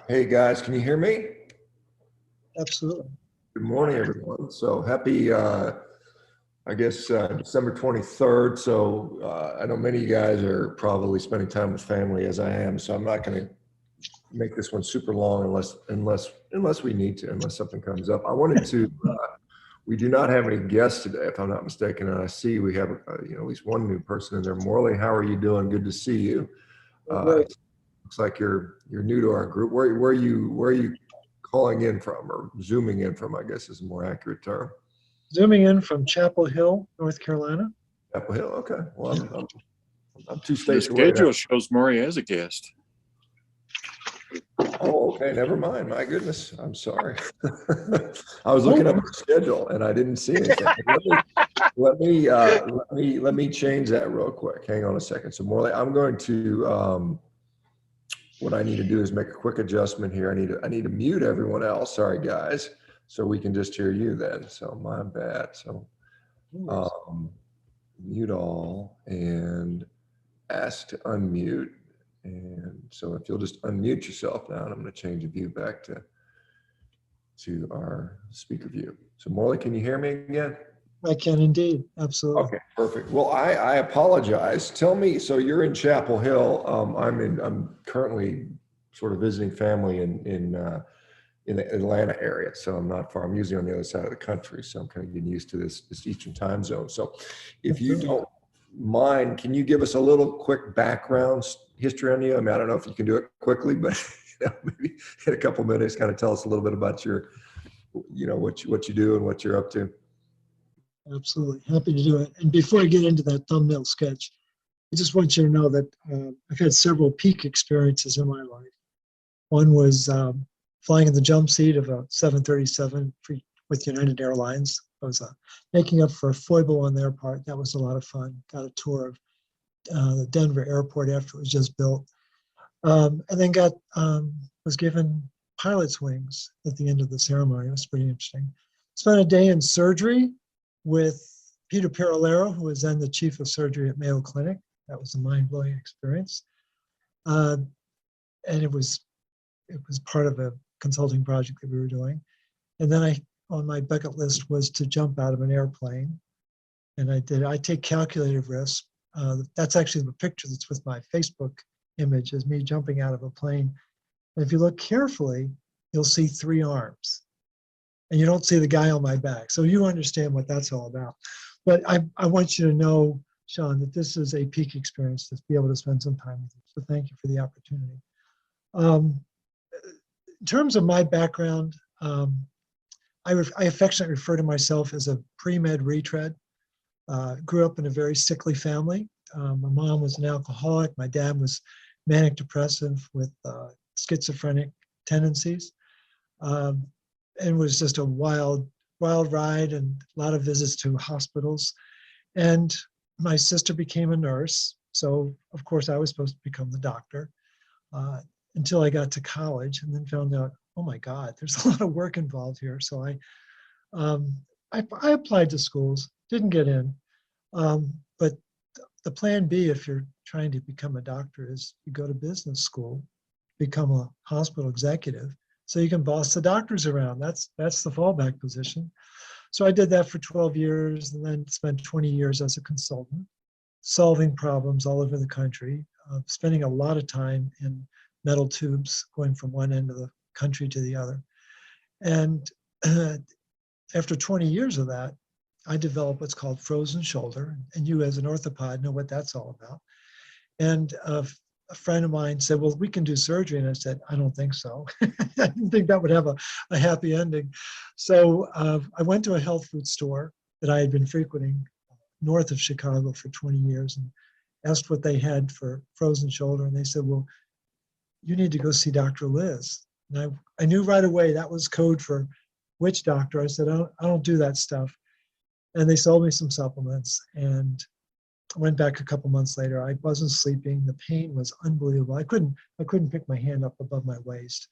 Hey guys, can you hear me? Absolutely. Good morning, everyone. So happy, December 23rd. So I know many of you guys are probably spending time with family as I am. So I'm not going to make this one super long unless we need to, unless something comes up. I wanted to, we do not have any guests today, if I'm not mistaken. And I see we have, at least one new person in there. Morley, how are you doing? Good to see you. Great. Looks like you're new to our group. Where are you calling in from, or zooming in from, I guess is a more accurate term? Zooming in from Chapel Hill, North Carolina. Chapel Hill. Okay. Well, I'm 2 The states away now. schedule shows Maury as a guest. Oh, okay. Never mind. My goodness. I'm sorry. I was looking up the schedule and I didn't see anything. Let me change that real quick. Hang on a second. So Morley, I'm going to, what I need to do is make a quick adjustment here. I need to mute everyone else. Sorry, guys. So we can just hear you then. So my bad. So mute all and ask to unmute. And so if you'll just unmute yourself now, and I'm going to change the view back to our speaker view. So Morley, can you hear me again? I can indeed. Absolutely. Okay, perfect. Well, I apologize. Tell me, so you're in Chapel Hill. I'm currently sort of visiting family in the Atlanta area, so I'm not far. I'm usually on the other side of the country, so I'm kind of getting used to this Eastern time zone. So, if you don't mind, can you give us a little quick background history on you? I mean, I don't know if you can do it quickly, but maybe in a couple minutes, kind of tell us a little bit about your, what you do and what you're up to. Absolutely. Happy to do it. And before I get into that thumbnail sketch, I just want you to know that I've had several peak experiences in my life. One was flying in the jump seat of a 737 with United Airlines. I was making up for a foible on their part. That was a lot of fun. Got a tour of the Denver airport after it was just built. And then was given pilot's wings at the end of the ceremony. It was pretty interesting. Spent a day in surgery with Peter Perolero, who was then the chief of surgery at Mayo Clinic. That was a mind-blowing experience. And it was part of a consulting project that we were doing. And then on my bucket list was to jump out of an airplane. And I did. I take calculated risks. That's actually the picture that's with my Facebook image, is me jumping out of a plane. And if you look carefully, you'll see 3 arms. And you don't see the guy on my back. So you understand what that's all about. But I want you to know, Shawn, that this is a peak experience to be able to spend some time with you. So thank you for the opportunity. In terms of my background, I affectionately refer to myself as a pre-med retread. Grew up in a very sickly family. My mom was an alcoholic. My dad was manic depressive with schizophrenic tendencies. And was just a wild ride and a lot of visits to hospitals. And my sister became a nurse. So of course I was supposed to become the doctor until I got to college, and then found out, oh my God, there's a lot of work involved here. So I applied to schools, didn't get in. But the plan B, if you're trying to become a doctor, is you go to business school, become a hospital executive, so you can boss the doctors around. That's the fallback position. So I did that for 12 years and then spent 20 years as a consultant, solving problems all over the country, spending a lot of time in metal tubes, going from one end of the country to the other. And after 20 years of that, I developed what's called frozen shoulder. And you as an orthopod know what that's all about. And a friend of mine said, well, we can do surgery. And I said, I don't think so. I didn't think that would have a happy ending. So I went to a health food store that I had been frequenting north of Chicago for 20 years and asked what they had for frozen shoulder. And they said, well, you need to go see Dr. Liz. And I knew right away that was code for witch doctor. I said, I don't do that stuff. And they sold me some supplements, and I went back a couple months later. I wasn't sleeping. The pain was unbelievable. I couldn't pick my hand up above my waist.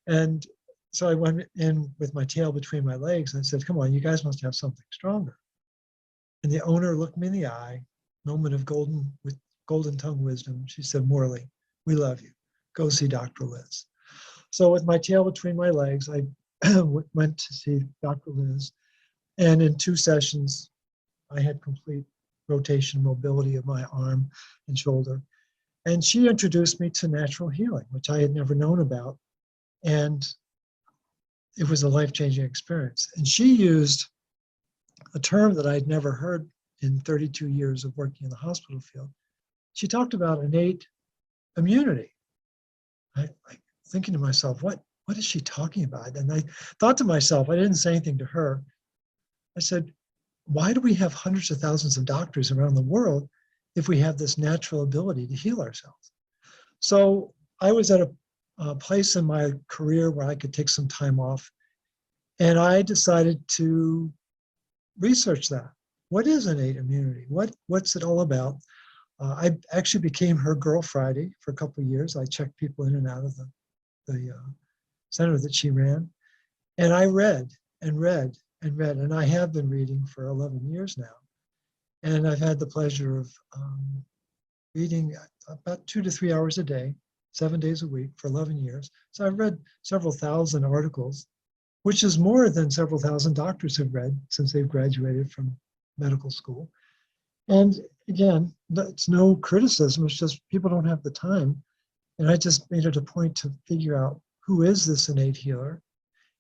And so I went in with my tail between my legs and I said, come on, you guys must have something stronger. And the owner looked me in the eye, moment of golden tongue wisdom. She said, Morley, we love you. Go see Dr. Liz. So with my tail between my legs, I went to see Dr. Liz, and in 2 sessions, I had complete rotation mobility of my arm and shoulder. And she introduced me to natural healing, which I had never known about. And it was a life-changing experience. And she used a term that I'd never heard in 32 years of working in the hospital field. She talked about innate immunity. I thinking to myself, what is she talking about? And I thought to myself, I didn't say anything to her. I said, why do we have hundreds of thousands of doctors around the world if we have this natural ability to heal ourselves? So I was at a place in my career where I could take some time off, and I decided to research that. What is innate immunity? What's it all about? I actually became her Girl Friday for a couple of years. I checked people in and out of the center that she ran. And I read and read and read, and I have been reading for 11 years now. And I've had the pleasure of reading about 2 to 3 hours a day, 7 days a week for 11 years. So I've read several thousand articles, which is more than several thousand doctors have read since they've graduated from medical school. And again, it's no criticism, it's just people don't have the time. And I just made it a point to figure out who is this innate healer.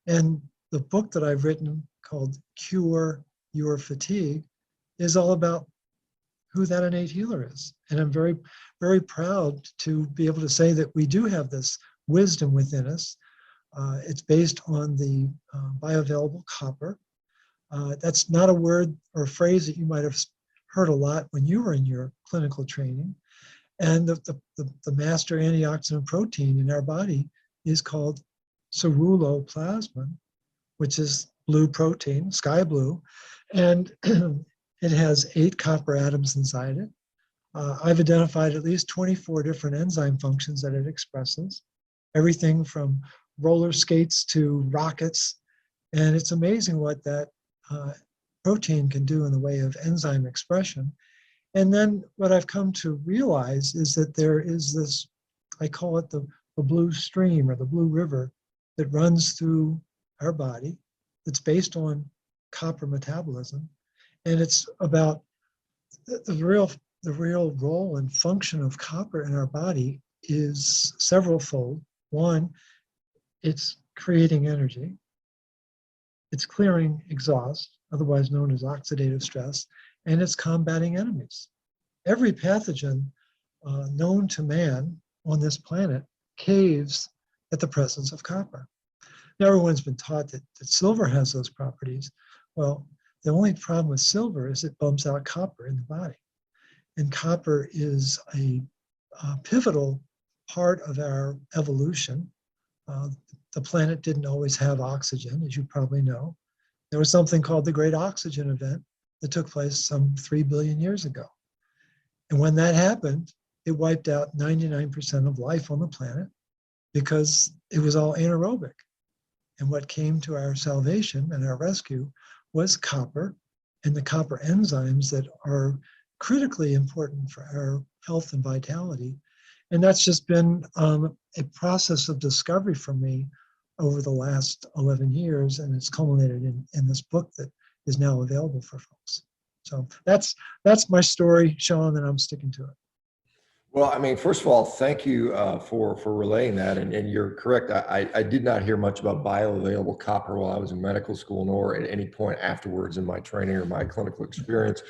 And the book that I've written called Cure Your Fatigue is all about who that innate healer is. And I'm very, very proud to be able to say that we do have this wisdom within us. It's based on the bioavailable copper. That's not a word or a phrase that you might have heard a lot when you were in your clinical training. And the master antioxidant protein in our body is called ceruloplasmin, which is blue protein, sky blue. And it has 8 copper atoms inside it. I've identified at least 24 different enzyme functions that it expresses, everything from roller skates to rockets. And it's amazing what that protein can do in the way of enzyme expression. And then what I've come to realize is that there is this, I call it the blue stream or the blue river that runs through our body that's based on copper metabolism. And it's about the real role and function of copper in our body is several-fold. One, it's creating energy. It's clearing exhaust, otherwise known as oxidative stress, and it's combating enemies. Every pathogen known to man on this planet caves at the presence of copper. Now, everyone's been taught that silver has those properties. Well, the only problem with silver is it bumps out copper in the body. And copper is a pivotal part of our evolution. The planet didn't always have oxygen, as you probably know. There was something called the Great Oxygen Event that took place some 3 billion years ago. And when that happened, it wiped out 99% of life on the planet because it was all anaerobic. And what came to our salvation and our rescue was copper and the copper enzymes that are critically important for our health and vitality. And that's just been a process of discovery for me over the last 11 years, and it's culminated in this book that is now available for folks. So that's my story, Sean, and I'm sticking to it. Well, I mean, first of all, thank you for relaying that. And you're correct. I did not hear much about bioavailable copper while I was in medical school, nor at any point afterwards in my training or my clinical experience.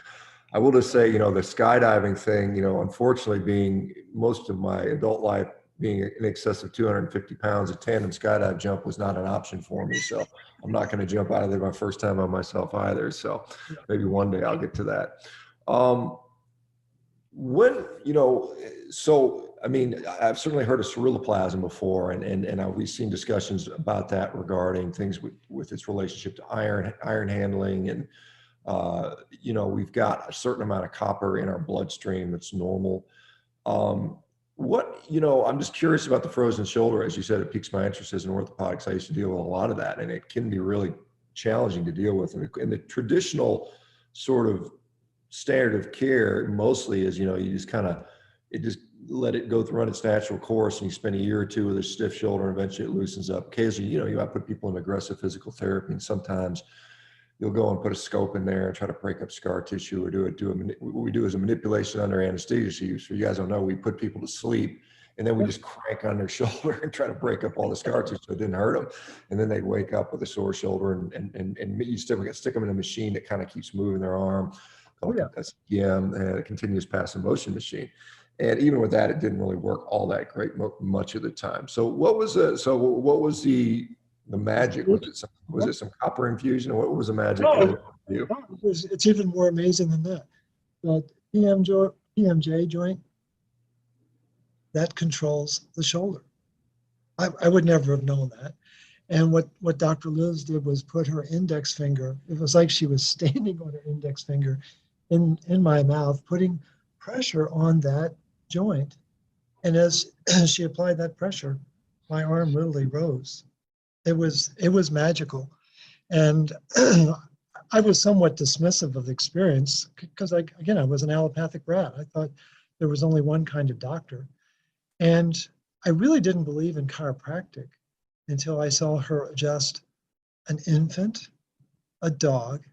I will just say, the skydiving thing, unfortunately being most of my adult life being in excess of 250 pounds, a tandem skydive jump was not an option for me. So I'm not going to jump out of there my first time on myself either. So maybe one day I'll get to that. So, I mean, I've certainly heard of ceruloplasmin before, and we've seen discussions about that regarding things with its relationship to iron handling. And, we've got a certain amount of copper in our bloodstream that's normal. I'm just curious about the frozen shoulder. As you said, it piques my interest as an orthopedic. I used to deal with a lot of that, and it can be really challenging to deal with. And the traditional sort of standard of care mostly is, you just kind of it just let it go run its natural course, and you spend a year or two with a stiff shoulder, and eventually it loosens up. Occasionally, you might put people in aggressive physical therapy, and sometimes you'll go and put a scope in there and try to break up scar tissue, or what we do is a manipulation under anesthesia. So you guys don't know, we put people to sleep, and then we just crank on their shoulder and try to break up all the scar tissue so it didn't hurt them. And then they wake up with a sore shoulder, and you stick them in a machine that kind of keeps moving their arm, called a CM, a continuous passive motion machine. And even with that, it didn't really work all that great much of the time. So what was the magic? Was it some copper infusion, or what was the magic? It's even more amazing than that. The PMJ joint, that controls the shoulder. I would never have known that. And what Dr. Liz did was put her index finger, it was like she was standing on her index finger in my mouth, putting pressure on that joint. And as she applied that pressure, my arm literally rose. It was magical. And I was somewhat dismissive of the experience because I was an allopathic rat. I thought there was only one kind of doctor. And I really didn't believe in chiropractic until I saw her adjust an infant, a dog,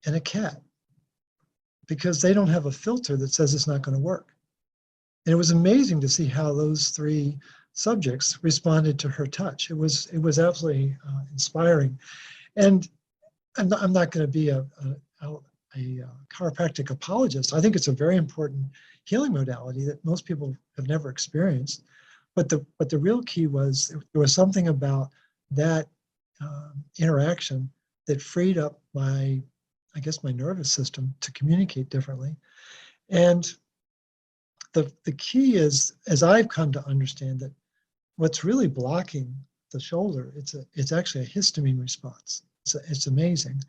and a cat, because they don't have a filter that says it's not going to work. And it was amazing to see how those three subjects responded to her touch. It was absolutely inspiring. And I'm not going to be a chiropractic apologist. I think it's a very important healing modality that most people have never experienced. But the real key was there was something about that interaction that freed up my nervous system to communicate differently. And the key is, as I've come to understand it, what's really blocking the shoulder, it's actually a histamine response. It's amazing.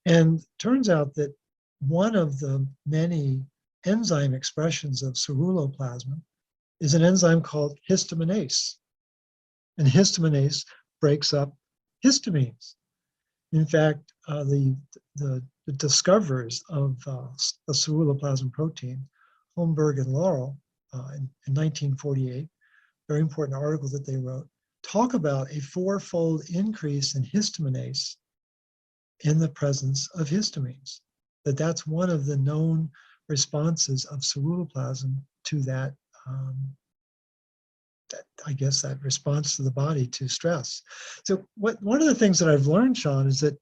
And turns out that one of the many enzyme expressions of ceruloplasmin is an enzyme called histaminase. And histaminase breaks up histamines. In fact, the discoverers of the ceruloplasmin protein, Holmberg and Laurel, in 1948, very important article that they wrote, talk about a 4-fold increase in histaminase in the presence of histamines. That's one of the known responses of ceruloplasmin to that response to the body to stress. So one of the things that I've learned, Shawn, is that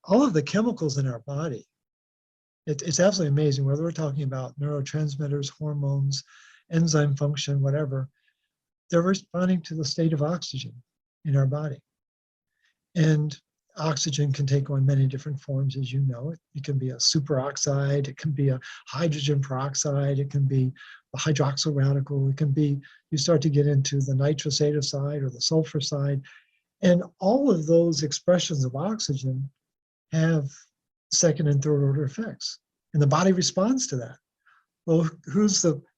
all of the chemicals in our body, it's absolutely amazing, whether we're talking about neurotransmitters, hormones, enzyme function, whatever, they're responding to the state of oxygen in our body. And oxygen can take on many different forms, as you know. It can be a superoxide, it can be a hydrogen peroxide, it can be a hydroxyl radical, it can be, you start to get into the nitrosative side or the sulfur side. And all of those expressions of oxygen have second and third order effects. And the body responds to that. Well, who's the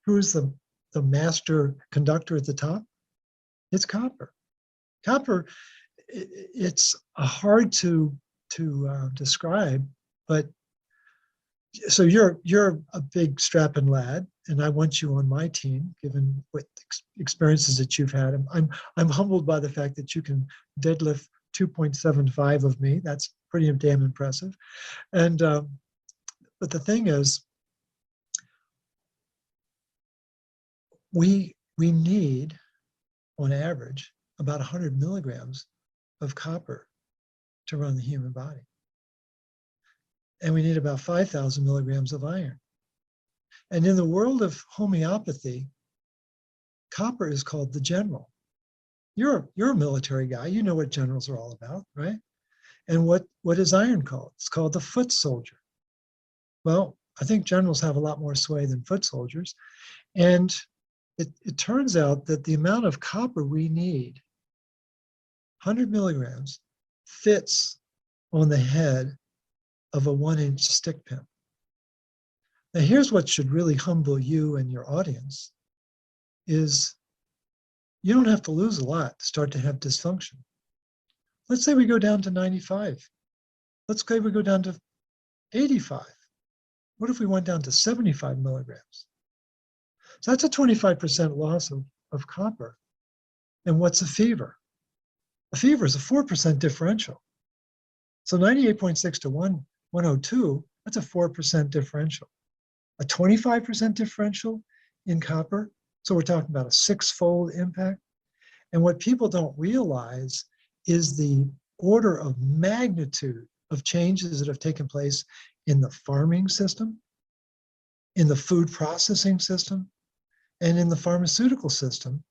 master conductor at the top? It's copper. Copper, it's hard to describe, but so you're a big strapping lad, and I want you on my team, given what experiences that you've had. I'm humbled by the fact that you can deadlift 2.75 of me. That's pretty damn impressive. And but the thing is, we need, on average, about 100 milligrams of copper to run the human body. And we need about 5,000 milligrams of iron. And in the world of homeopathy, copper is called the general. You're a military guy. You know what generals are all about, right? And what is iron called? It's called the foot soldier. Well, I think generals have a lot more sway than foot soldiers. And it turns out that the amount of copper we need, 100 milligrams, fits on the head of a 1-inch stick pin. Now, here's what should really humble you and your audience, is you don't have to lose a lot to start to have dysfunction. Let's say we go down to 95. Let's say we go down to 85. What if we went down to 75 milligrams? So that's a 25% loss of copper. And what's a fever? A fever is a 4% differential. So 98.6 to 102, that's a 4% differential. A 25% differential in copper, so we're talking about a 6-fold impact. And what people don't realize is the order of magnitude of changes that have taken place in the farming system, in the food processing system, and in the pharmaceutical system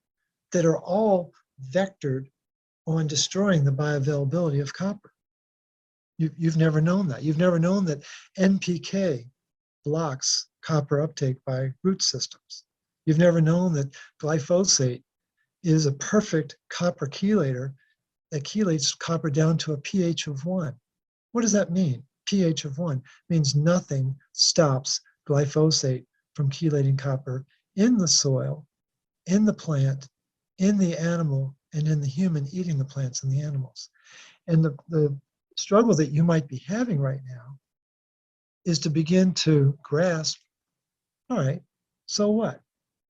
that are all vectored on destroying the bioavailability of copper. You've never known that. You've never known that NPK blocks copper uptake by root systems. You've never known that glyphosate is a perfect copper chelator that chelates copper down to a pH of 1. What does that mean? pH of 1 means nothing stops glyphosate from chelating copper in the soil, in the plant, in the animal, and in the human eating the plants and the animals. And the struggle that you might be having right now is to begin to grasp, all right, so what?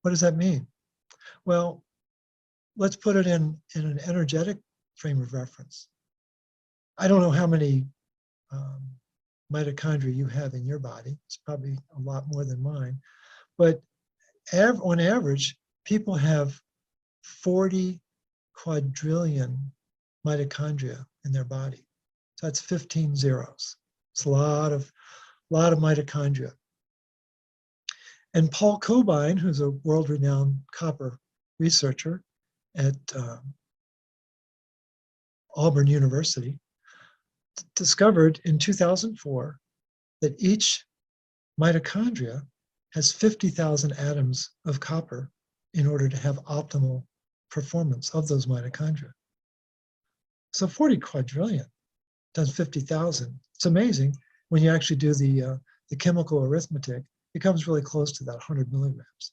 What does that mean? Well, let's put it in an energetic frame of reference. I don't know how many mitochondria you have in your body. It's probably a lot more than mine. But on average, people have 40 quadrillion mitochondria in their body. So that's 15 zeros. It's a lot of mitochondria. And Paul Cobain, who's a world-renowned copper researcher at Auburn University, discovered in 2004 that each mitochondria has 50,000 atoms of copper in order to have optimal performance of those mitochondria. So 40 quadrillion times 50,000. It's amazing when you actually do the chemical arithmetic. It comes really close to that 100 milligrams.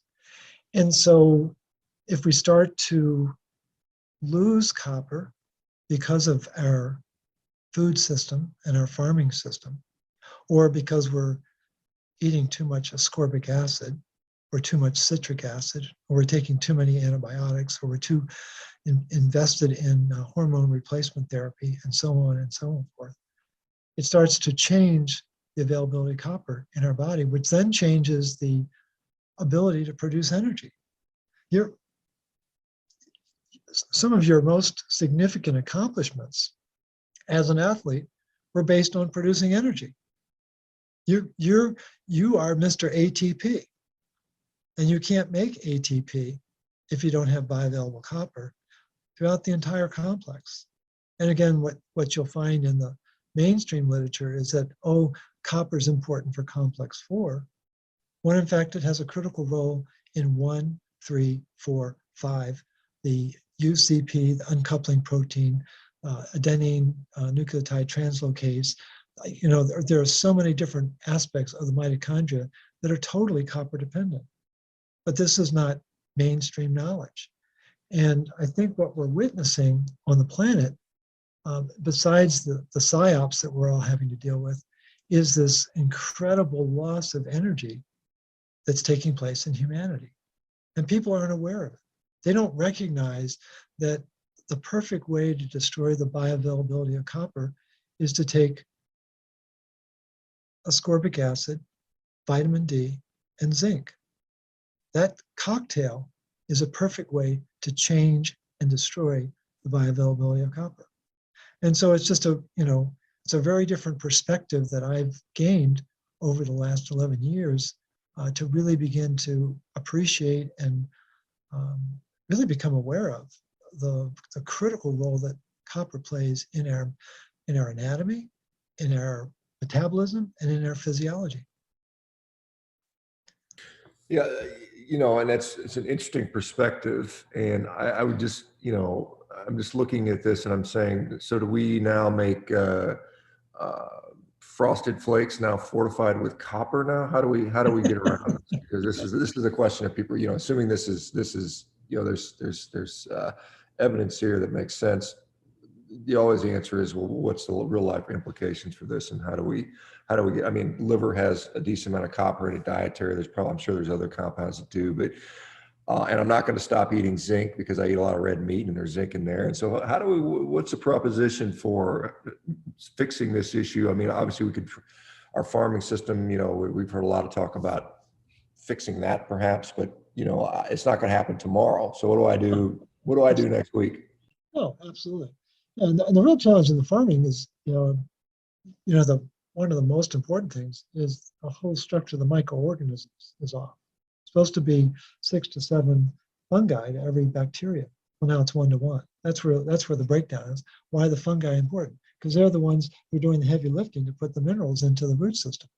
And so if we start to lose copper because of our food system and our farming system, or because we're eating too much ascorbic acid or too much citric acid, or we're taking too many antibiotics, or we're too invested in hormone replacement therapy, and so on and so forth, it starts to change the availability of copper in our body, which then changes the ability to produce energy. Some of your most significant accomplishments as an athlete were based on producing energy. You are Mr. ATP, and you can't make ATP if you don't have bioavailable copper throughout the entire complex. And again, what you'll find in the mainstream literature is that, copper is important for complex 4, when in fact it has a critical role in 1, 3, 4, 5, the UCP, the uncoupling protein, adenine nucleotide translocase. There are so many different aspects of the mitochondria that are totally copper dependent. But this is not mainstream knowledge. And I think what we're witnessing on the planet, besides the psyops that we're all having to deal with, is this incredible loss of energy that's taking place in humanity. And people aren't aware of it. They don't recognize that the perfect way to destroy the bioavailability of copper is to take ascorbic acid, vitamin D, and zinc. That cocktail is a perfect way to change and destroy the bioavailability of copper. And so it's just it's a very different perspective that I've gained over the last 11 years to really begin to appreciate and really become aware of the critical role that copper plays in our anatomy, in our metabolism, and in our physiology. Yeah, and it's an interesting perspective. And I would just, I'm just looking at this and I'm saying, so do we now make frosted flakes now fortified with copper now? How do we get around this? Because this is a question of people, assuming this is there's evidence here that makes sense. the always answer is, well, what's the real life implications for this, and how do we get? I mean, liver has a decent amount of copper in it dietary. There's probably, I'm sure there's other compounds that do, but and I'm not going to stop eating zinc because I eat a lot of red meat and there's zinc in there. And so, how do we? What's the proposition for fixing this issue? I mean, obviously, we could. Our farming system, you know, we've heard a lot of talk about fixing that, perhaps, but you know, it's not going to happen tomorrow. So, what do I do? What do I do next week? Oh, absolutely. And the real challenge in the farming is, the one of the most important things is the whole structure of the microorganisms is off. It's supposed to be 6 to 7 fungi to every bacteria. Well, now it's 1 to 1. That's where the breakdown is. Why are the fungi important? Because they're the ones who are doing the heavy lifting to put the minerals into the root system.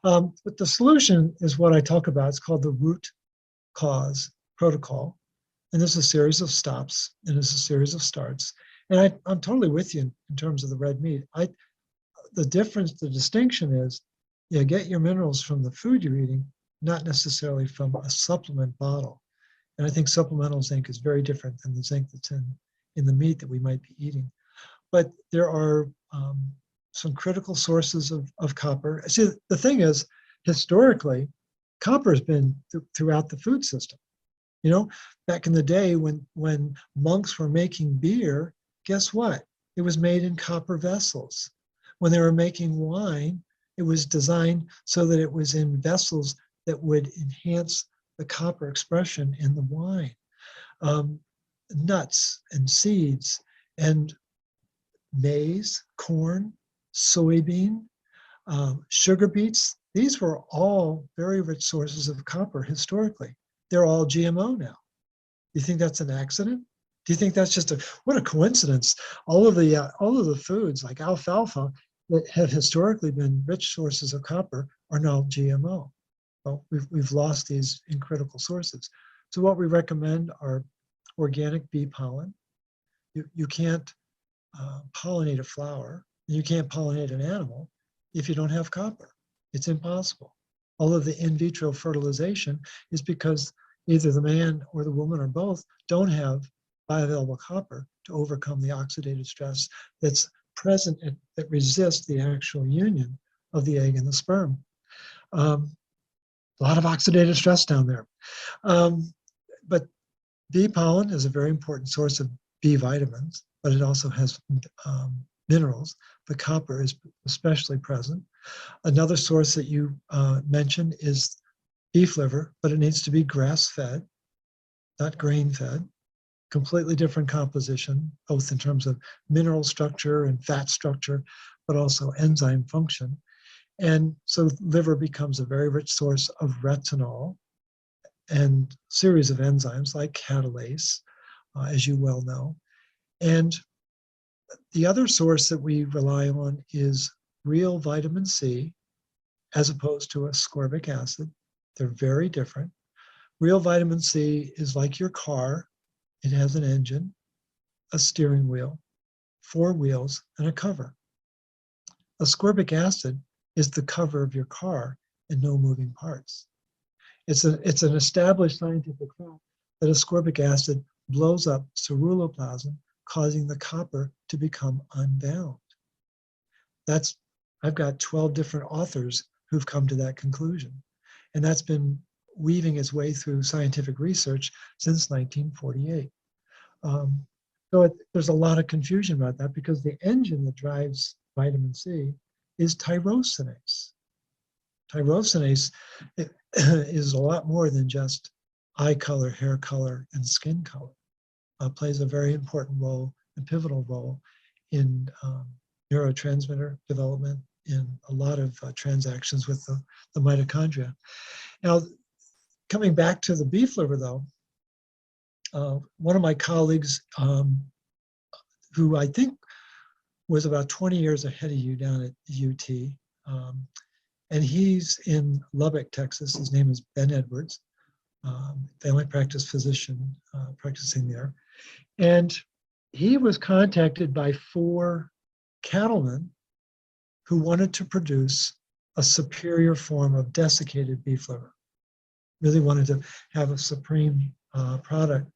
But the solution is what I talk about. It's called the root cause protocol. And there's a series of stops and there's a series of starts. And I'm totally with you in terms of the red meat. The distinction is, get your minerals from the food you're eating, not necessarily from a supplement bottle. And I think supplemental zinc is very different than the zinc that's in the meat that we might be eating. But there are some critical sources of copper. See, the thing is, historically, copper has been throughout the food system. Back in the day when monks were making beer, guess what? It was made in copper vessels. When they were making wine, it was designed so that it was in vessels that would enhance the copper expression in the wine. Nuts and seeds and maize, corn, soybean, sugar beets, these were all very rich sources of copper historically. They're all GMO now. Do you think that's an accident? Do you think that's just what a coincidence? All of the foods like alfalfa that have historically been rich sources of copper are now GMO. Well, we've lost these in critical sources. So what we recommend are organic bee pollen. You can't pollinate a flower, and you can't pollinate an animal if you don't have copper. It's impossible. All of the in vitro fertilization is because either the man or the woman or both don't have bioavailable copper to overcome the oxidative stress that's present and that resists the actual union of the egg and the sperm. A lot of oxidative stress down there. But bee pollen is a very important source of B vitamins, but it also has minerals. The copper is especially present. Another source that you mentioned is beef liver, but it needs to be grass-fed, not grain-fed. Completely different composition, both in terms of mineral structure and fat structure, but also enzyme function. And so liver becomes a very rich source of retinol and series of enzymes like catalase, as you well know. And the other source that we rely on is real vitamin C, as opposed to ascorbic acid. They're very different. Real vitamin C is like your car. It has an engine, a steering wheel, 4 wheels, and a cover. Ascorbic acid is the cover of your car and no moving parts. It's an established scientific fact that ascorbic acid blows up ceruloplasm, causing the copper to become unbound. I've got 12 different authors who've come to that conclusion. And that's been weaving its way through scientific research since 1948. There's a lot of confusion about that because the engine that drives vitamin C is tyrosinase. Tyrosinase is a lot more than just eye color, hair color, and skin color. Plays a very important role and pivotal role in neurotransmitter development in a lot of transactions with the mitochondria. Now, coming back to the beef liver though, one of my colleagues who I think was about 20 years ahead of you down at UT, and he's in Lubbock, Texas. His name is Ben Edwards, family practice physician practicing there. And he was contacted by 4 cattlemen who wanted to produce a superior form of desiccated beef liver, really wanted to have a supreme product.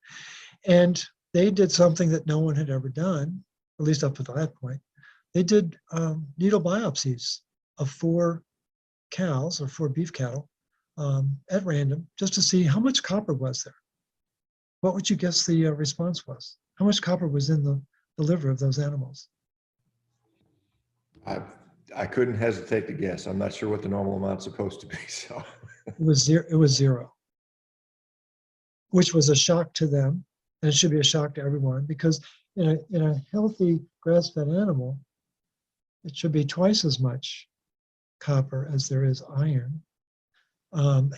And they did something that no one had ever done. at least up to that point. They did needle biopsies of 4 cows or 4 beef cattle at random, just to see how much copper was there. What would you guess the response was? How much copper was in the liver of those animals? I couldn't hesitate to guess. I'm not sure what the normal amount's supposed to be. So It was 0, which was a shock to them, and it should be a shock to everyone, because in a healthy grass-fed animal, it should be twice as much copper as there is iron. And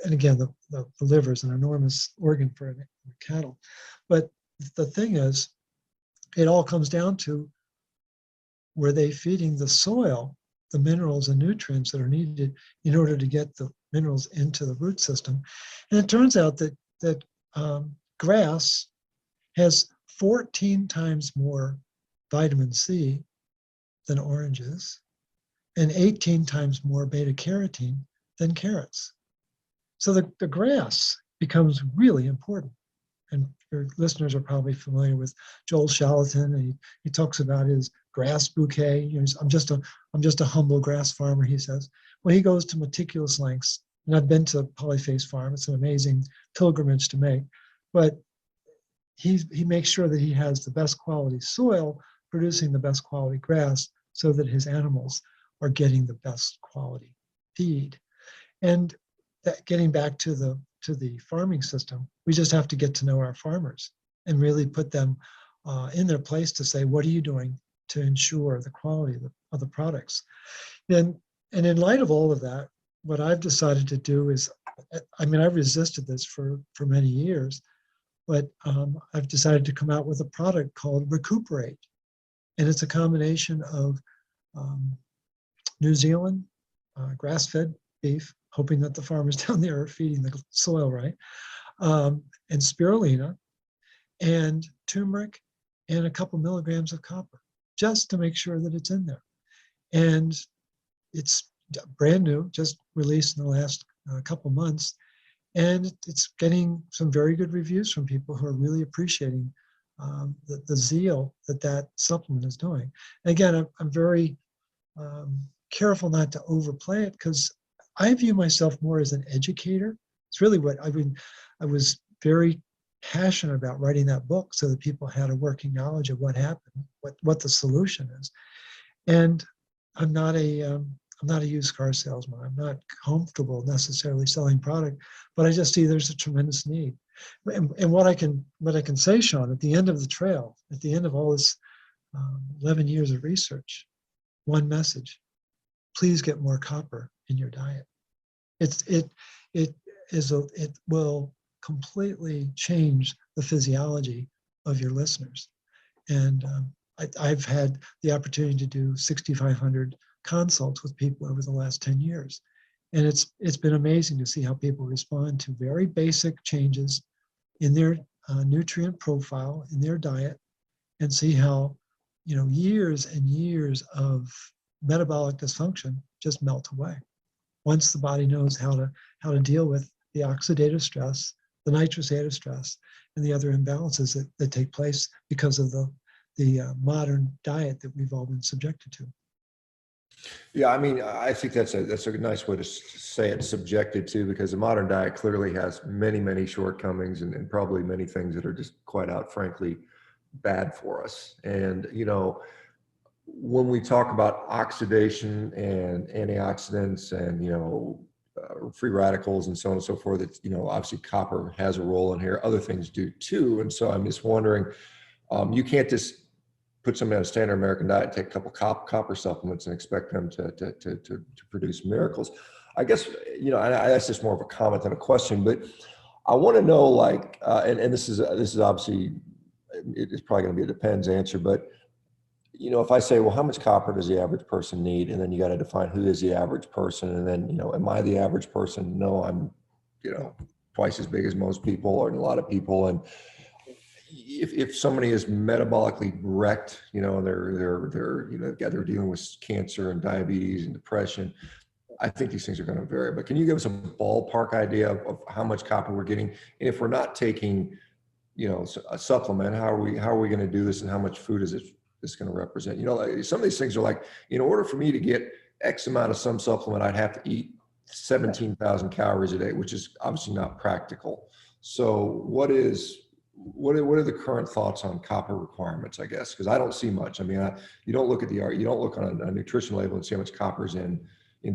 again, the liver is an enormous organ for cattle. But the thing is, it all comes down to, were they feeding the soil the minerals and nutrients that are needed in order to get the minerals into the root system? And it turns out that grass has 14 times more vitamin C than oranges, and 18 times more beta carotene than carrots. So the grass becomes really important. And your listeners are probably familiar with Joel Charlatan, and he talks about his grass bouquet. You know, I'm just a humble grass farmer, he says. Well, he goes to meticulous lengths, and I've been to Polyface Farm. It's an amazing pilgrimage to make, but he makes sure that he has the best quality soil producing the best quality grass, so that his animals are getting the best quality feed. And that, getting back to the farming system, we just have to get to know our farmers and really put them in their place to say, what are you doing to ensure the quality of the products? And in light of all of that, what I've decided to do is, I mean, I've resisted this for many years, but I've decided to come out with a product called Recuperate. And it's a combination of New Zealand grass-fed beef, hoping that the farmers down there are feeding the soil right, and spirulina, and turmeric, and a couple milligrams of copper, just to make sure that it's in there. And it's brand new, just released in the last couple months, and it's getting some very good reviews from people who are really appreciating the zeal that supplement is doing. Again, I'm very careful not to overplay it, because I view myself more as an educator. It's really what I was very passionate about writing that book, so that people had a working knowledge of what happened, what the solution is. And I'm not a used car salesman. I'm not comfortable necessarily selling product, but I just see there's a tremendous need. And what I can say, Shawn, at the end of the trail, at the end of all this 11 years of research, one message: please get more copper in your diet. It will completely change the physiology of your listeners. And I've had the opportunity to do 6,500 consults with people over the last 10 years. And it's been amazing to see how people respond to very basic changes in their nutrient profile, in their diet, and see how, you know, years and years of metabolic dysfunction just melt away once the body knows how to deal with the oxidative stress, the nitrosative stress, and the other imbalances that take place because of the modern diet that we've all been subjected to. Yeah, I mean, I think that's a nice way to say it's subjected to, because the modern diet clearly has many, many shortcomings, and probably many things that are just quite out, frankly, bad for us. And, you know, when we talk about oxidation and antioxidants and, you know, free radicals and so on and so forth, it's, you know, obviously copper has a role in here. Other things do too. And so I'm just wondering, you can't just put somebody on a standard American diet, take a couple copper supplements and expect them to produce miracles. I guess, you know, that's just more of a comment than a question, but I want to know, like, and this is obviously, it's probably going to be a depends answer, but, you know, if I say, well, how much copper does the average person need? And then you got to define who is the average person. And then, you know, am I the average person? No, I'm, you know, twice as big as most people or a lot of people. And if somebody is metabolically wrecked, you know, they're you know, they're dealing with cancer and diabetes and depression, I think these things are going to vary. But can you give us a ballpark idea of how much copper we're getting? And if we're not taking, you know, a supplement, how are we going to do this, and how much food is it that's going to represent, you know, like some of these things are like, in order for me to get X amount of some supplement, I'd have to eat 17,000 calories a day, which is obviously not practical. So what are the current thoughts on copper requirements, I guess? Because I don't see much. I mean, you don't look at you don't look on a nutrition label and see how much copper is in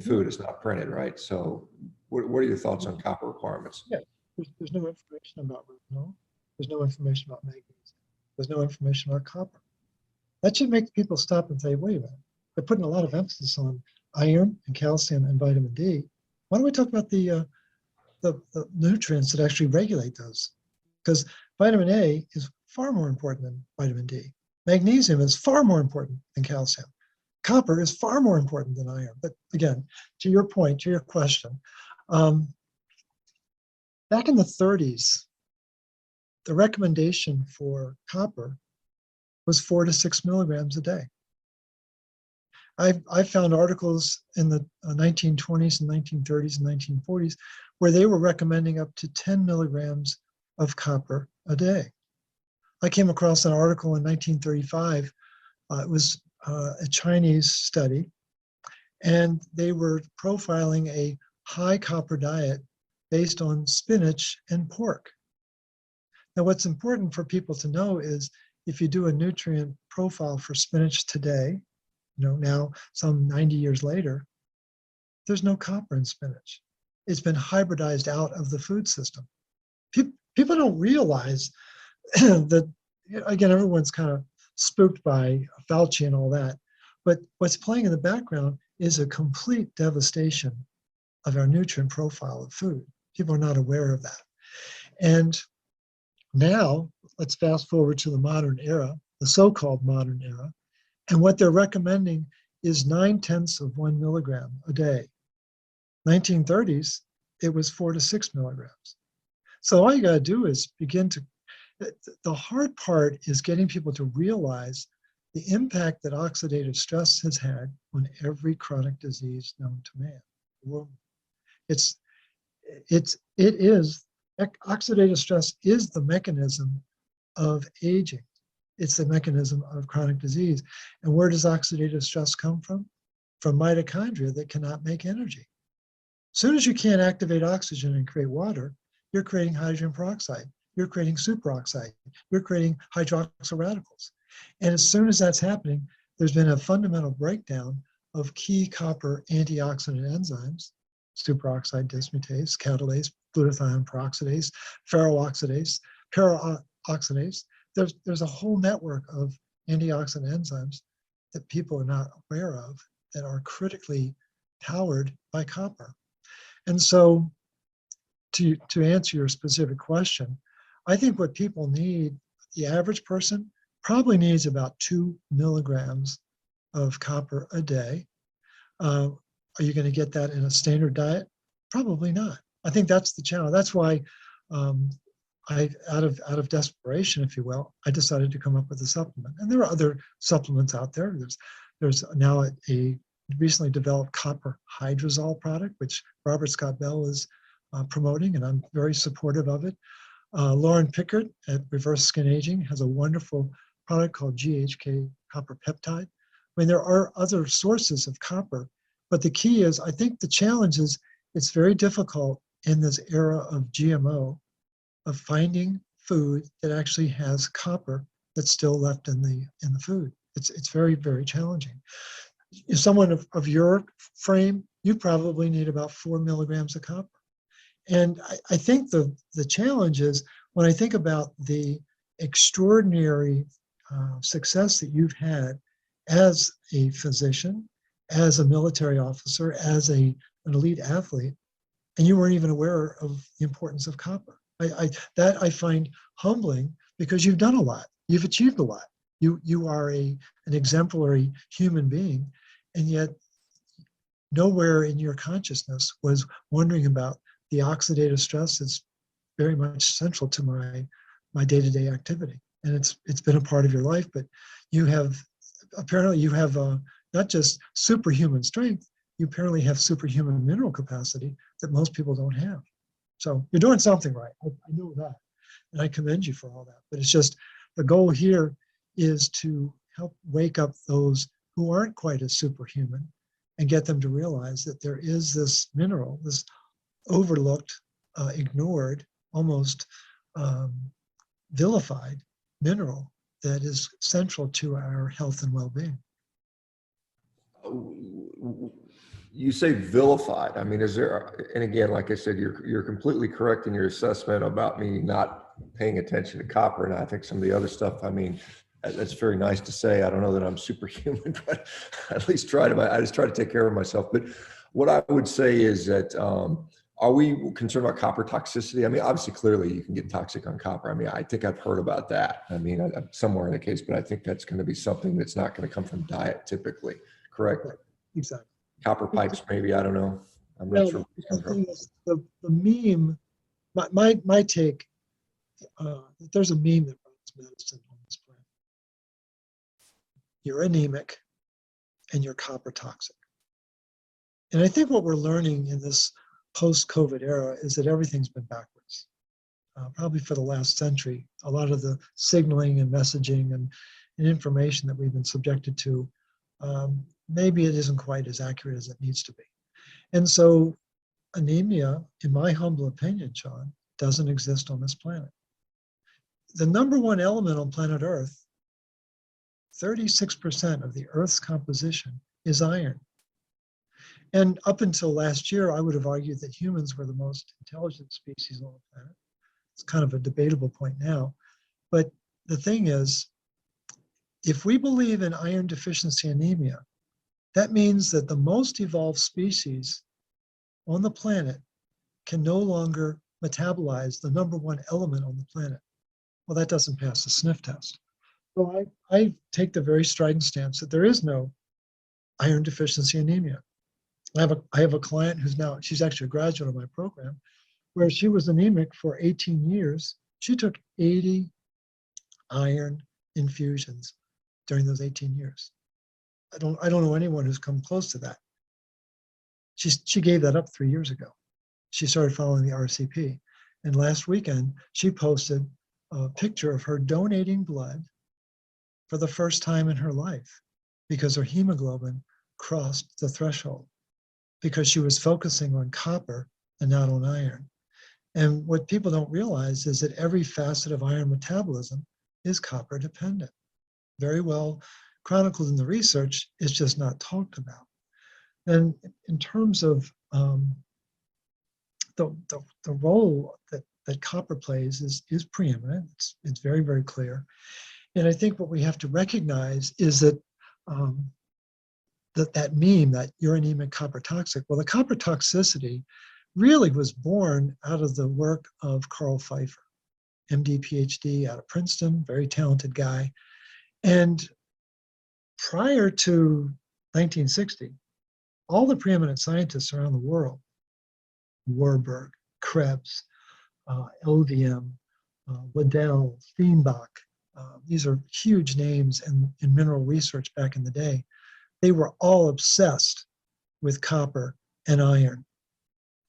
food. It's not printed, right? So what are your thoughts on copper requirements? Yeah, there's no information about retinol. There's no information about magnesium. There's no information about copper. That should make people stop and say, wait a minute, they're putting a lot of emphasis on iron and calcium and vitamin D. Why don't we talk about the nutrients that actually regulate those? Because vitamin A is far more important than vitamin D. Magnesium is far more important than calcium. Copper is far more important than iron. But again, to your point, to your question, back in the 30s, the recommendation for copper was 4 to 6 milligrams a day. I found articles in the 1920s and 1930s and 1940s where they were recommending up to 10 milligrams of copper a day. I came across an article in 1935. It was a Chinese study, and they were profiling a high copper diet based on spinach and pork. Now, what's important for people to know is if you do a nutrient profile for spinach today, you know, now some 90 years later, there's no copper in spinach. It's been hybridized out of the food system. People don't realize that, again, everyone's kind of spooked by Fauci and all that, but what's playing in the background is a complete devastation of our nutrient profile of food. People are not aware of that. And now, let's fast forward to the modern era, the so-called modern era, and what they're recommending is 9/10 of 1 milligram a day. 1930s, it was 4 to 6 milligrams. So all you got to do is begin to, the hard part is getting people to realize the impact that oxidative stress has had on every chronic disease known to man. Well, oxidative stress is the mechanism of aging. It's the mechanism of chronic disease. And where does oxidative stress come from? From mitochondria that cannot make energy. As soon as you can't activate oxygen and create water, you're creating hydrogen peroxide, you're creating superoxide, you're creating hydroxyl radicals. And as soon as that's happening, there's been a fundamental breakdown of key copper antioxidant enzymes, superoxide dismutase, catalase, glutathione peroxidase, ferro oxidase. There's a whole network of antioxidant enzymes that people are not aware of that are critically powered by copper. And so to answer your specific question, I think what people need, the average person probably needs about 2 milligrams of copper a day. Are you going to get that in a standard diet? Probably not. I think that's the challenge. That's why out of desperation, if you will, I decided to come up with a supplement. And there are other supplements out there. There's now a recently developed copper hydrosol product, which Robert Scott Bell is promoting, and I'm very supportive of it. Lauren Pickard at Reverse Skin Aging has a wonderful product called GHK copper peptide. I mean, there are other sources of copper, but the key is, I think the challenge is it's very difficult in this era of GMO of finding food that actually has copper that's still left in the food. It's very, very challenging. If someone of your frame, you probably need about 4 milligrams of copper. And I think the challenge is when I think about the extraordinary success that you've had as a physician, as a military officer, as an elite athlete, and you weren't even aware of the importance of copper. I find humbling because you've done a lot. You've achieved a lot. You are an exemplary human being, and yet nowhere in your consciousness was wondering about the oxidative stress that's very much central to my day-to-day activity. And it's been a part of your life, but you have not just superhuman strength, you apparently have superhuman mineral capacity that most people don't have. So you're doing something right. I know that. And I commend you for all that. But it's just the goal here is to help wake up those who aren't quite as superhuman and get them to realize that there is this mineral, this overlooked, ignored, almost vilified mineral that is central to our health and well-being. You say vilified. I mean, is there, and again, like I said, you're completely correct in your assessment about me not paying attention to copper. And I think some of the other stuff, I mean, that's very nice to say. I don't know that I'm superhuman, but I at least I just try to take care of myself. But what I would say is that, are we concerned about copper toxicity? I mean, obviously, clearly you can get toxic on copper. I mean, I think I've heard about that. I mean, I'm somewhere in the case, but I think that's going to be something that's not going to come from diet typically, correct? Exactly. Copper pipes, maybe, I don't know. I'm not Well, sure. the thing is, the meme, my take, there's a meme that runs medicine on this planet. You're anemic and you're copper toxic. And I think what we're learning in this post-COVID era is that everything's been backwards. Probably for the last century, a lot of the signaling and messaging and information that we've been subjected to, maybe it isn't quite as accurate as it needs to be. And so anemia, in my humble opinion, Sean, doesn't exist on this planet. The number one element on planet Earth, 36% of the Earth's composition is iron. And up until last year, I would have argued that humans were the most intelligent species on the planet. It's kind of a debatable point now. But the thing is, if we believe in iron deficiency anemia, that means that the most evolved species on the planet can no longer metabolize the number one element on the planet. Well, that doesn't pass the sniff test. So I take the very strident stance that there is no iron deficiency anemia. I have a client who's now, she's actually a graduate of my program, where she was anemic for 18 years. She took 80 iron infusions during those 18 years. I don't know anyone who's come close to that. She gave that up 3 years ago. She started following the RCP. And last weekend, she posted a picture of her donating blood for the first time in her life because her hemoglobin crossed the threshold, because she was focusing on copper and not on iron. And what people don't realize is that every facet of iron metabolism is copper dependent. Very well chronicled in the research, it's just not talked about. And in terms of the role that copper plays is preeminent. It's very, very clear. And I think what we have to recognize is that that meme, that you're anemic, copper toxic, well, the copper toxicity really was born out of the work of Carl Pfeiffer, MD, PhD out of Princeton, very talented guy. And prior to 1960, all the preeminent scientists around the world, Warburg, Krebs, LVM, Waddell, Steenbach, these are huge names in mineral research back in the day. They were all obsessed with copper and iron.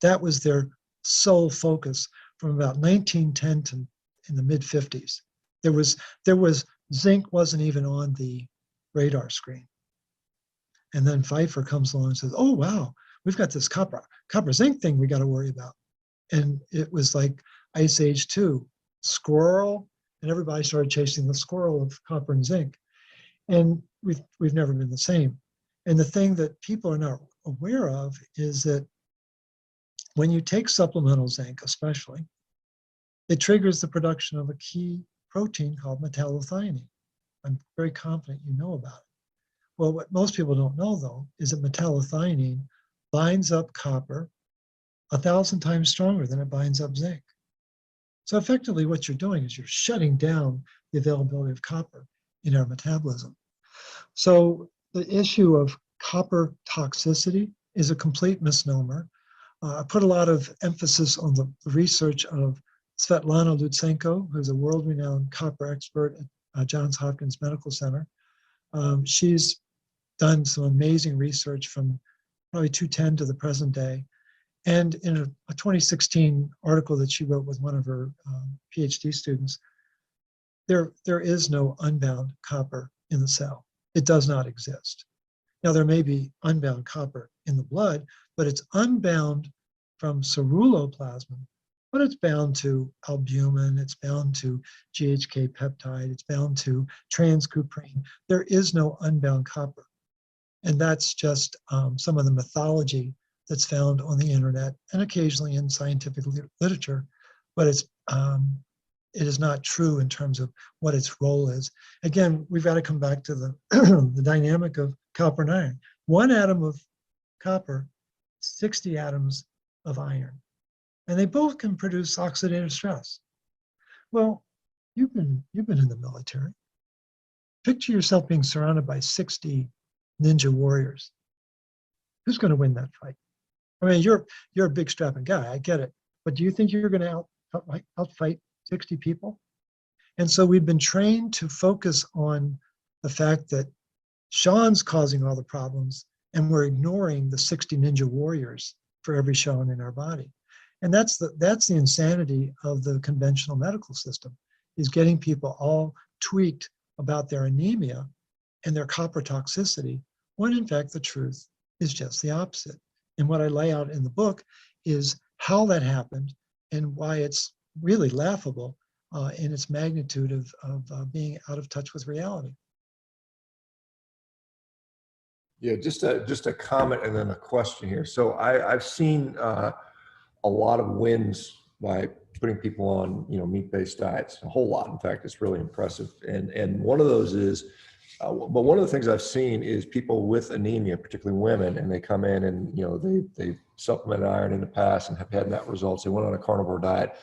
That was their sole focus from about 1910 to in the mid-50s. There was zinc wasn't even on the radar screen. And then Pfeiffer comes along and says, oh, wow, we've got this copper zinc thing we got to worry about. And it was like Ice Age 2, squirrel, and everybody started chasing the squirrel of copper and zinc. And we've never been the same. And the thing that people are not aware of is that when you take supplemental zinc, especially, it triggers the production of a key protein called metallothionein. I'm very confident you know about it. Well, what most people don't know, though, is that metallothionein binds up copper 1,000 times stronger than it binds up zinc. So effectively, what you're doing is you're shutting down the availability of copper in our metabolism. So the issue of copper toxicity is a complete misnomer. I put a lot of emphasis on the research of Svetlana Lutsenko, who's a world-renowned copper expert at Johns Hopkins Medical Center. She's done some amazing research from probably 2010 to the present day. And in a 2016 article that she wrote with one of her PhD students, there is no unbound copper in the cell. It does not exist. Now, there may be unbound copper in the blood, but it's unbound from ceruloplasmin, but it's bound to albumin, it's bound to GHK peptide, it's bound to transcuprine. There is no unbound copper. And that's just some of the mythology that's found on the internet and occasionally in scientific literature, but it is not true in terms of what its role is. Again, we've got to come back to the, the dynamic of copper and iron. 1 atom of copper, 60 atoms of iron. And they both can produce oxidative stress. Well, you've been in the military. Picture yourself being surrounded by 60 ninja warriors. Who's going to win that fight? I mean, you're a big strapping guy, I get it. But do you think you're going to outfight 60 people? And so we've been trained to focus on the fact that Shawn's causing all the problems, and we're ignoring the 60 ninja warriors for every Shawn in our body. And that's the insanity of the conventional medical system, is getting people all tweaked about their anemia and their copper toxicity, when in fact the truth is just the opposite. And what I lay out in the book is how that happened and why it's really laughable in its magnitude of being out of touch with reality. Yeah, just a comment and then a question here. So I've seen a lot of wins by putting people on, meat-based diets, a whole lot. In fact, it's really impressive. And one of those is, but one of the things I've seen is people with anemia, particularly women, and they come in and, they supplemented iron in the past and have had net results. They went on a carnivore diet,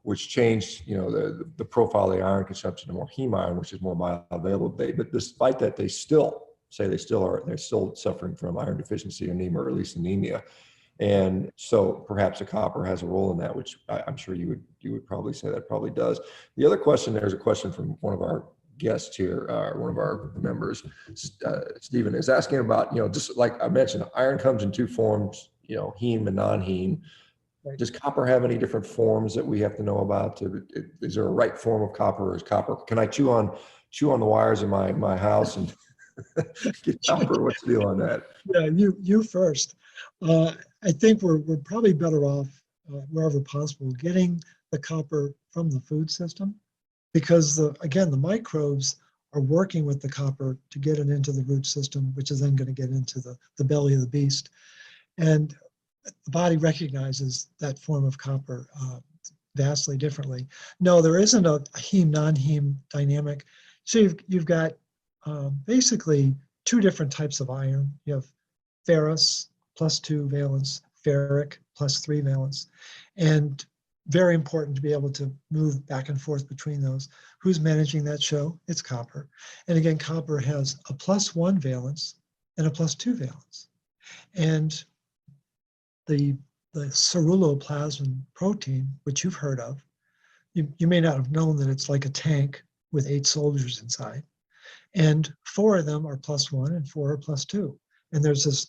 which changed, the profile of the iron consumption to more heme iron, which is more bioavailable. But despite that, they're still suffering from iron deficiency anemia, or at least anemia. And so perhaps the copper has a role in that, which I'm sure you would probably say that probably does. The other question, there's a question from one of our guests here, one of our members, Stephen, is asking about, just like I mentioned, iron comes in 2 forms, heme and non-heme. Right. Does copper have any different forms that we have to know about? Is there a right form of copper, or is copper, can I chew on the wires in my house and get copper? What's the deal on that? Yeah, you first. I think we're probably better off, wherever possible, getting the copper from the food system, because again, the microbes are working with the copper to get it into the root system, which is then going to get into the belly of the beast. And the body recognizes that form of copper vastly differently. No, there isn't a heme, non-heme dynamic. So you've got basically 2 different types of iron. You have ferrous, +2 valence, ferric, +3 valence. And very important to be able to move back and forth between those. Who's managing that show? It's copper. And again, copper has a +1 valence and a +2 valence. And the ceruloplasmin protein, which you've heard of, you may not have known that it's like a tank with 8 soldiers inside. And 4 of them are +1 and 4 are +2. And there's this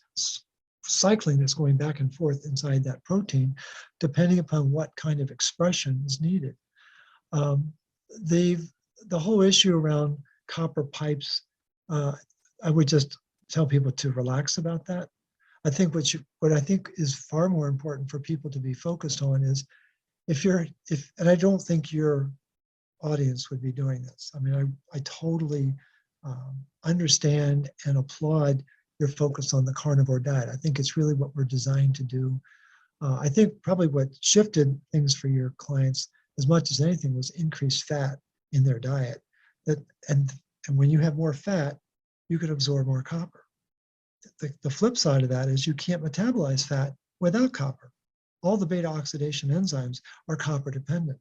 cycling that's going back and forth inside that protein, depending upon what kind of expression is needed. The whole issue around copper pipes, I would just tell people to relax about that. I think what I think is far more important for people to be focused on is and I don't think your audience would be doing this. I mean, I totally understand and applaud your focus on the carnivore diet. I think it's really what we're designed to do. I think probably what shifted things for your clients as much as anything was increased fat in their diet. And when you have more fat, you could absorb more copper. The flip side of that is you can't metabolize fat without copper. All the beta oxidation enzymes are copper dependent.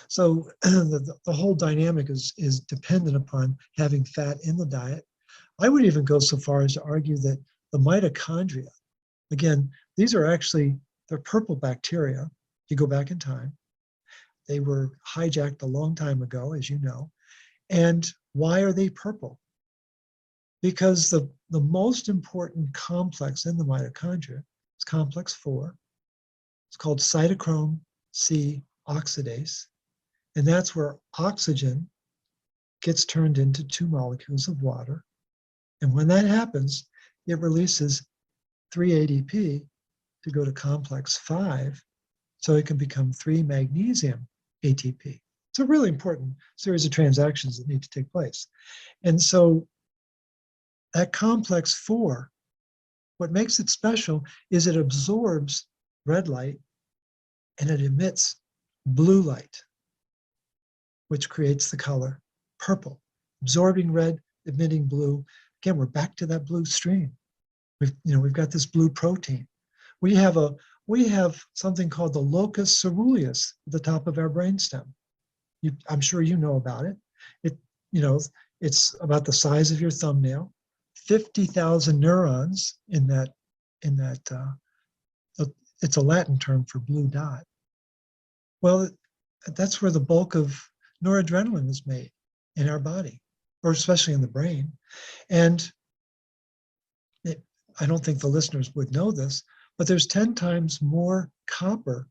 So the whole dynamic is dependent upon having fat in the diet. I would even go so far as to argue that the mitochondria, again, they're purple bacteria. If you go back in time, they were hijacked a long time ago, as you know. And why are they purple? Because the most important complex in the mitochondria is complex 4. It's called cytochrome C oxidase. And that's where oxygen gets turned into 2 molecules of water. And when that happens, it releases 3-ADP to go to complex 5, so it can become 3-magnesium ATP. It's a really important series of transactions that need to take place. And so at complex 4, what makes it special is it absorbs red light and it emits blue light, which creates the color purple. Absorbing red, emitting blue. Again, we're back to that blue stream. We've got this blue protein. We have something called the locus ceruleus at the top of our brainstem. I'm sure you know about it. It's about the size of your thumbnail. 50,000 neurons in that. It's a Latin term for blue dot. Well, that's where the bulk of noradrenaline is made in our body, or especially in the brain. And I don't think the listeners would know this, but there's 10 times more copper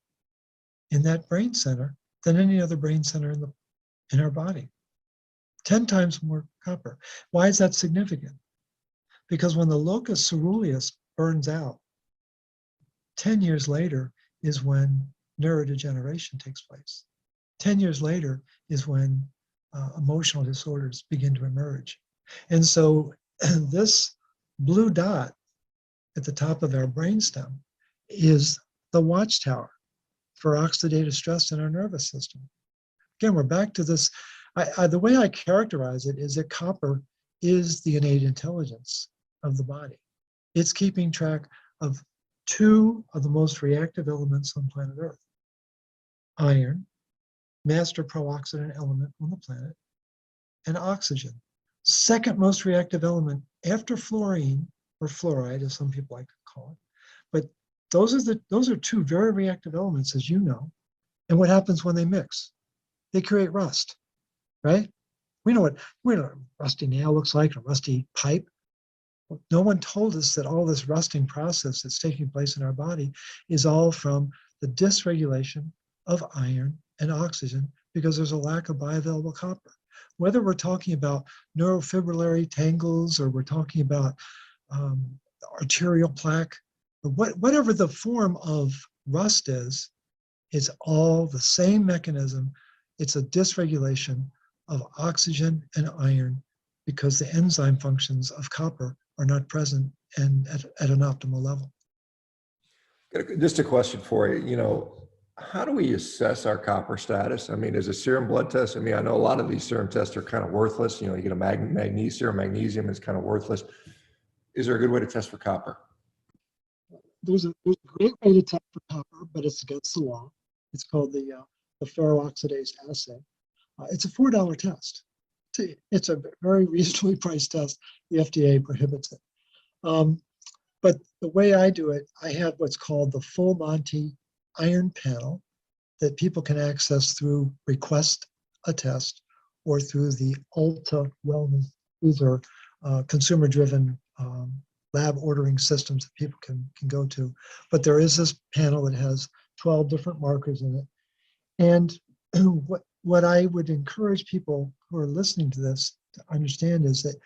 in that brain center than any other brain center in our body. 10 times more copper. Why is that significant? Because when the locus ceruleus burns out, 10 years later is when neurodegeneration takes place. 10 years later is when emotional disorders begin to emerge. And so this blue dot at the top of our brainstem is the watchtower for oxidative stress in our nervous system. Again, we're back to this. The way I characterize it is that copper is the innate intelligence of the body. It's keeping track of 2 of the most reactive elements on planet Earth. Iron, master pro-oxidant element on the planet, and oxygen, second most reactive element after fluorine, or fluoride, as some people like to call it. But those are 2 very reactive elements, as you know. And what happens when they mix? They create rust, right? We know what a rusty nail looks like, a rusty pipe. No one told us that all this rusting process that's taking place in our body is all from the dysregulation of iron and oxygen because there's a lack of bioavailable copper. Whether we're talking about neurofibrillary tangles or we're talking about arterial plaque, or whatever the form of rust is, it's all the same mechanism. It's a dysregulation of oxygen and iron because the enzyme functions of copper are not present and at an optimal level. Just a question for you. How do we assess our copper status? I mean, is a serum blood test? I mean, I know a lot of these serum tests are kind of worthless. You get a magnesium is kind of worthless. Is there a good way to test for copper? There's a great way to test for copper, but it's against the law. It's called the Ferro Oxidase assay. It's a $4 test. It's a very reasonably priced test. The FDA prohibits it. But the way I do it, I have what's called the Full Monty Iron Panel that people can access through Request a Test or through the Ulta Wellness. These are consumer-driven lab ordering systems that people can go to. But there is this panel that has 12 different markers in it. And what I would encourage people who are listening to this to understand is that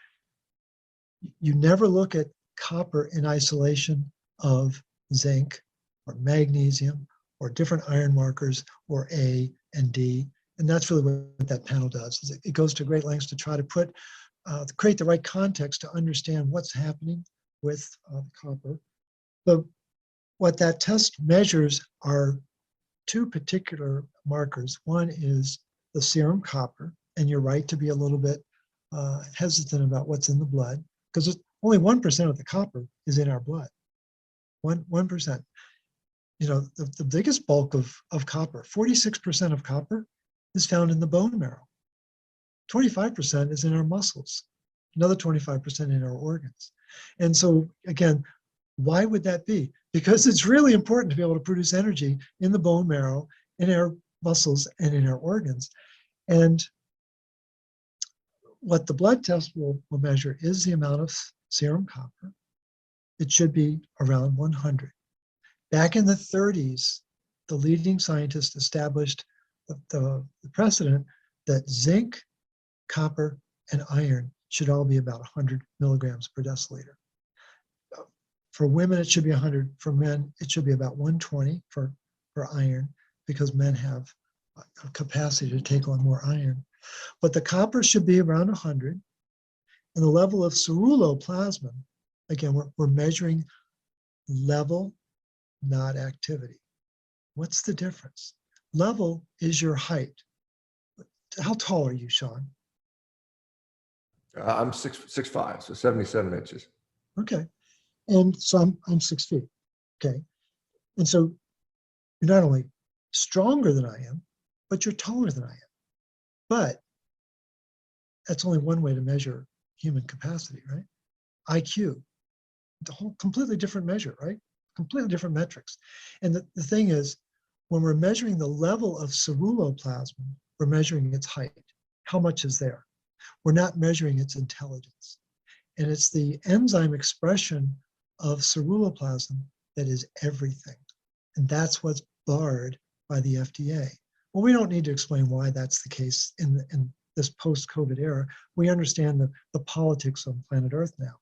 you never look at copper in isolation of zinc or magnesium or different iron markers or A and D. And that's really what that panel does. Is it goes to great lengths to try to create the right context to understand what's happening with copper. But what that test measures are 2 particular markers. One is the serum copper, and you're right to be a little bit hesitant about what's in the blood, because only 1% of the copper is in our blood. 1%. The biggest bulk of copper, 46% of copper, is found in the bone marrow. 25% is in our muscles. Another 25% in our organs. And so, again, why would that be? Because it's really important to be able to produce energy in the bone marrow, in our muscles, and in our organs. And what the blood test will measure is the amount of serum copper. It should be around 100. Back in the 30s, the leading scientists established the precedent that zinc copper, and iron should all be about 100 milligrams per deciliter. For women, it should be 100. For men, it should be about 120 for iron, because men have a capacity to take on more iron. But the copper should be around 100. And the level of ceruloplasmin, again, we're measuring level, not activity. What's the difference? Level is your height. How tall are you, Shawn? I'm 6'5", so 77 inches. Okay. And so I'm 6 feet. Okay. And so you're not only stronger than I am, but you're taller than I am. But that's only one way to measure human capacity, right? IQ, the whole completely different measure, right? Completely different metrics. And the thing is, when we're measuring the level of ceruloplasmin, we're measuring its height. How much is there? We're not measuring its intelligence. And it's the enzyme expression of ceruloplasmin that is everything. And that's what's barred by the FDA. Well, we don't need to explain why that's the case in this post-COVID era. We understand the politics on planet Earth now.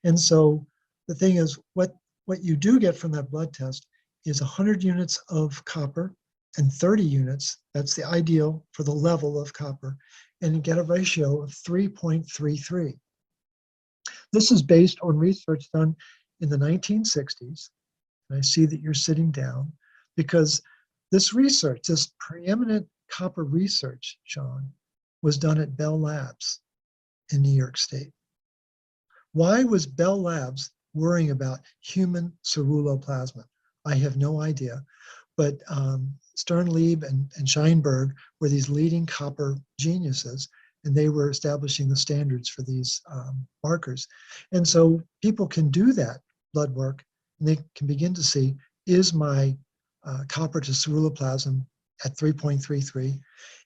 And so the thing is, what you do get from that blood test is 100 units of copper and 30 units, that's the ideal for the level of copper, and you get a ratio of 3.33. This is based on research done in the 1960s. And I see that you're sitting down, because this research, this preeminent copper research, Shawn, was done at Bell Labs in New York State. Why was Bell Labs worrying about human ceruloplasmin? I have no idea, but Sternlieb and Scheinberg were these leading copper geniuses, and they were establishing the standards for these markers. And so people can do that blood work, and they can begin to see, is my copper to ceruloplasmin at 3.33?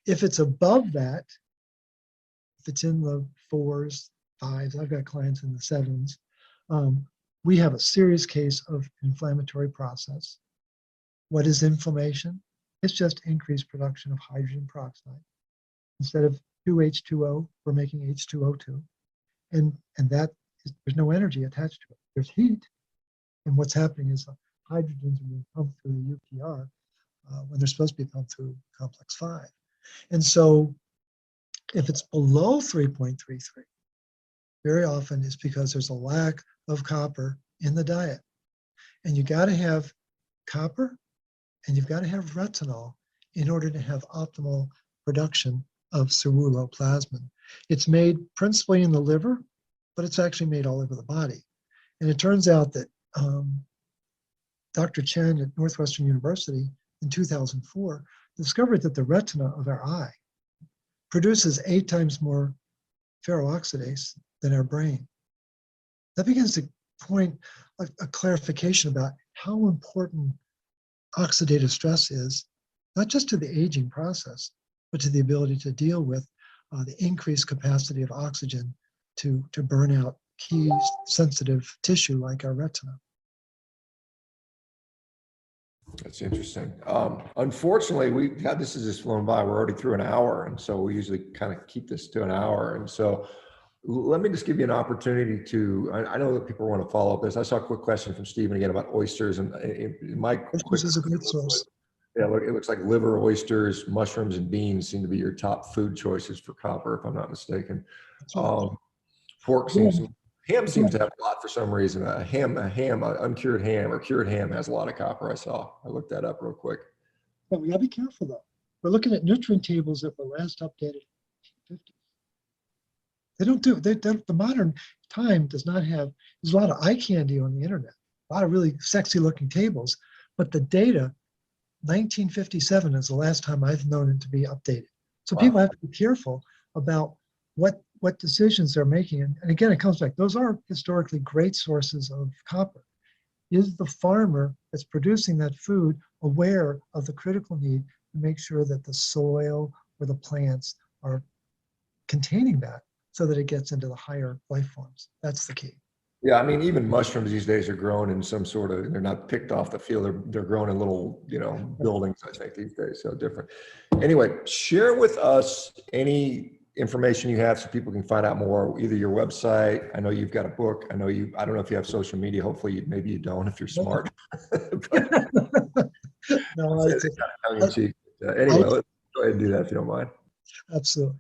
If it's above that, if it's in the 4s, 5s, I've got clients in the 7s, we have a serious case of inflammatory process. What is inflammation? It's just increased production of hydrogen peroxide. Instead of 2H2O, we're making H2O2. And that is, there's no energy attached to it. There's heat. And what's happening is the hydrogens are being pumped through the UPR when they're supposed to be pumped through complex 5. And so if it's below 3.33, very often it's because there's a lack of copper in the diet. And you got to have copper and you've got to have retinol in order to have optimal production of ceruloplasmin. It's made principally in the liver, but it's actually made all over the body. And it turns out that Dr. Chen at Northwestern University in 2004 discovered that the retina of our eye produces 8 times more ferro-oxidase than our brain. That begins to point a clarification about how important oxidative stress is, not just to the aging process, but to the ability to deal with the increased capacity of oxygen to burn out key sensitive tissue like our retina. That's interesting. Unfortunately, this has just flown by. We're already through an hour, and so we usually kind of keep this to an hour. And so let me just give you an opportunity to, I know that people want to follow up this. I saw a quick question from Stephen again about oysters, and Oysters is a great source. Yeah, look, it looks like liver, oysters, mushrooms, and beans seem to be your top food choices for copper, if I'm not mistaken. Pork seems, ham seems to have a lot for some reason. Uncured ham or cured ham has a lot of copper. I looked that up real quick. But we gotta be careful though. We're looking at nutrient tables that were last updated in the 50s. The modern time does not have, there's a lot of eye candy on the internet, a lot of really sexy looking tables, but the data, 1957 is the last time I've known it to be updated. So people have to be careful about what decisions they're making. And again, it comes back, those are historically great sources of copper. Is the farmer that's producing that food aware of the critical need to make sure that the soil or the plants are containing that so that it gets into the higher life forms? That's the key. Yeah, I mean, even mushrooms these days are grown in some sort of, they're not picked off the field, they're grown in little, buildings, I think, these days, so different. Anyway, share with us any information you have so people can find out more, either your website. I know you've got a book. I don't know if you have social media. Hopefully maybe you don't if you're smart. But No, it's kind of tongue in cheek. Anyway, let's go ahead and do that if you don't mind. absolutely.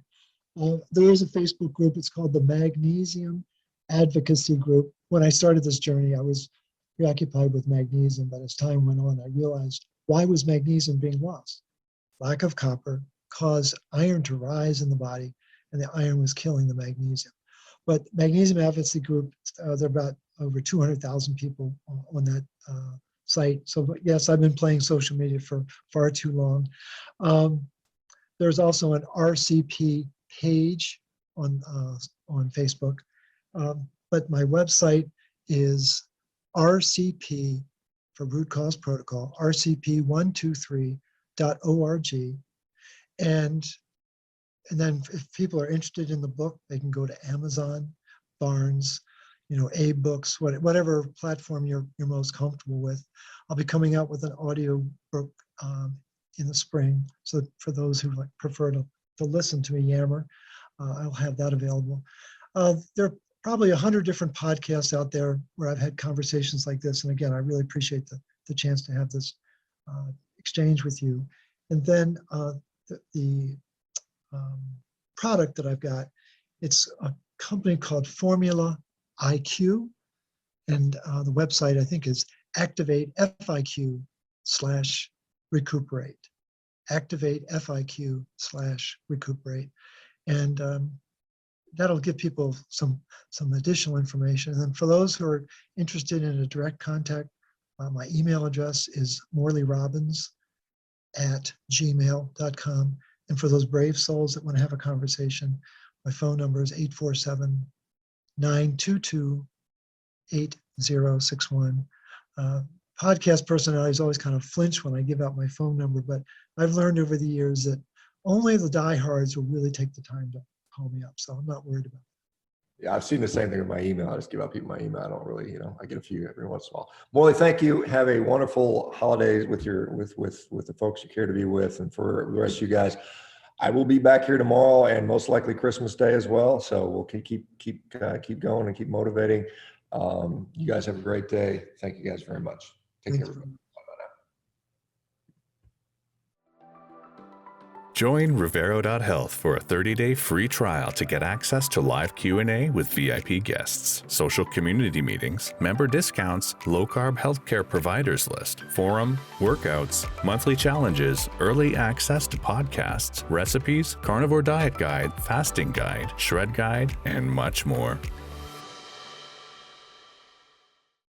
There is a Facebook group. It's called the Magnesium Advocacy Group. When I started this journey, I was preoccupied with magnesium, but as time went on, I realized, why was magnesium being lost? Lack of copper caused iron to rise in the body, and the iron was killing the magnesium. But Magnesium Advocacy Group, there are about over 200,000 people on that site. So yes, I've been playing social media for far too long. There's also an RCP page on Facebook, but my website is RCP for Root Cause Protocol, rcp123.org. And then if people are interested in the book, they can go to Amazon, Barnes, A Books, whatever platform you're most comfortable with. I'll be coming out with an audio book in the spring. So for those who prefer to listen to me yammer, I'll have that available. There are probably 100 different podcasts out there where I've had conversations like this. And again, I really appreciate the chance to have this exchange with you. And then the product that I've got, it's a company called Formula IQ. And the website, I think, is activatefiq/recuperate. activatefiq/recuperate. And that'll give people some additional information. And then for those who are interested in a direct contact, my email address is morleyrobbins@gmail.com. And for those brave souls that want to have a conversation, my phone number is 847-922-8061. Podcast personalities always kind of flinch when I give out my phone number, but I've learned over the years that only the diehards will really take the time to call me up. So I'm not worried about it. Yeah, I've seen the same thing with my email. I just give out people my email. I don't really, I get a few every once in a while. Morley, thank you. Have a wonderful holidays with the folks you care to be with, and for the rest of you guys. I will be back here tomorrow and most likely Christmas Day as well. So we'll keep going and keep motivating. You guys have a great day. Thank you guys very much. Take care. Join Revero.health for a 30-day free trial to get access to live Q&A with VIP guests, social community meetings, member discounts, low-carb healthcare providers list, forum, workouts, monthly challenges, early access to podcasts, recipes, carnivore diet guide, fasting guide, shred guide, and much more.